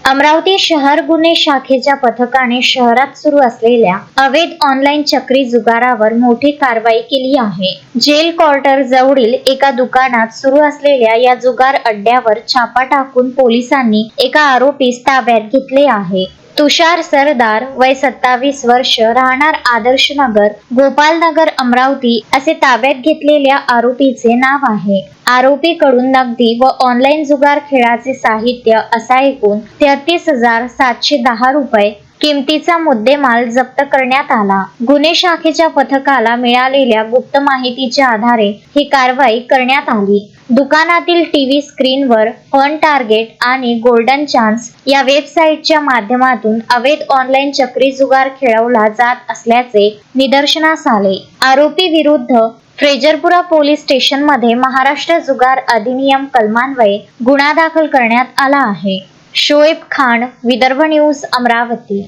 अमरावती शहर गुन्हे शाखेच्या पथकाने शहरात सुरू असलेल्या अवैध ऑनलाईन चक्री जुगारावर मोठी कारवाई केली आहे। जेल क्वार्टर जवळील एका दुकानात सुरू असलेल्या या जुगार अड्ड्यावर छापा टाकून पोलिसांनी एका आरोपीस ताब्यात घेतले आहे। तुषार सरदार, वय 27 वर्ष, राहणार आदर्श नगर, गोपालनगर, अमरावती असे ताब्यात घेतलेल्या आरोपीचे नाव आहे। आरोपीकडून नगदी व ऑनलाईन जुगार खेळाचे साहित्य असा एकूण 33,710 रुपये किमतीचा मुद्देमाल जप्त करण्यात आला। गुन्हे शाखेच्या पथकाला मिळालेल्या गुप्त माहितीच्या आधारे ही कारवाई करण्यात आली। दुकानातील टीव्ही स्क्रीनवर फन टार्गेट आणि गोल्डन चान्स या वेबसाईटच्या माध्यमातून अवैध ऑनलाईन चक्री जुगार खेळवला जात असल्याचे निदर्शनास आले। आरोपी विरुद्ध फ्रेजरपुरा पोलीस स्टेशनमध्ये महाराष्ट्र जुगार अधिनियम कलमान्वये गुन्हा दाखल करण्यात आला आहे। शोएब खान, विदर्भ न्यूज, अमरावती।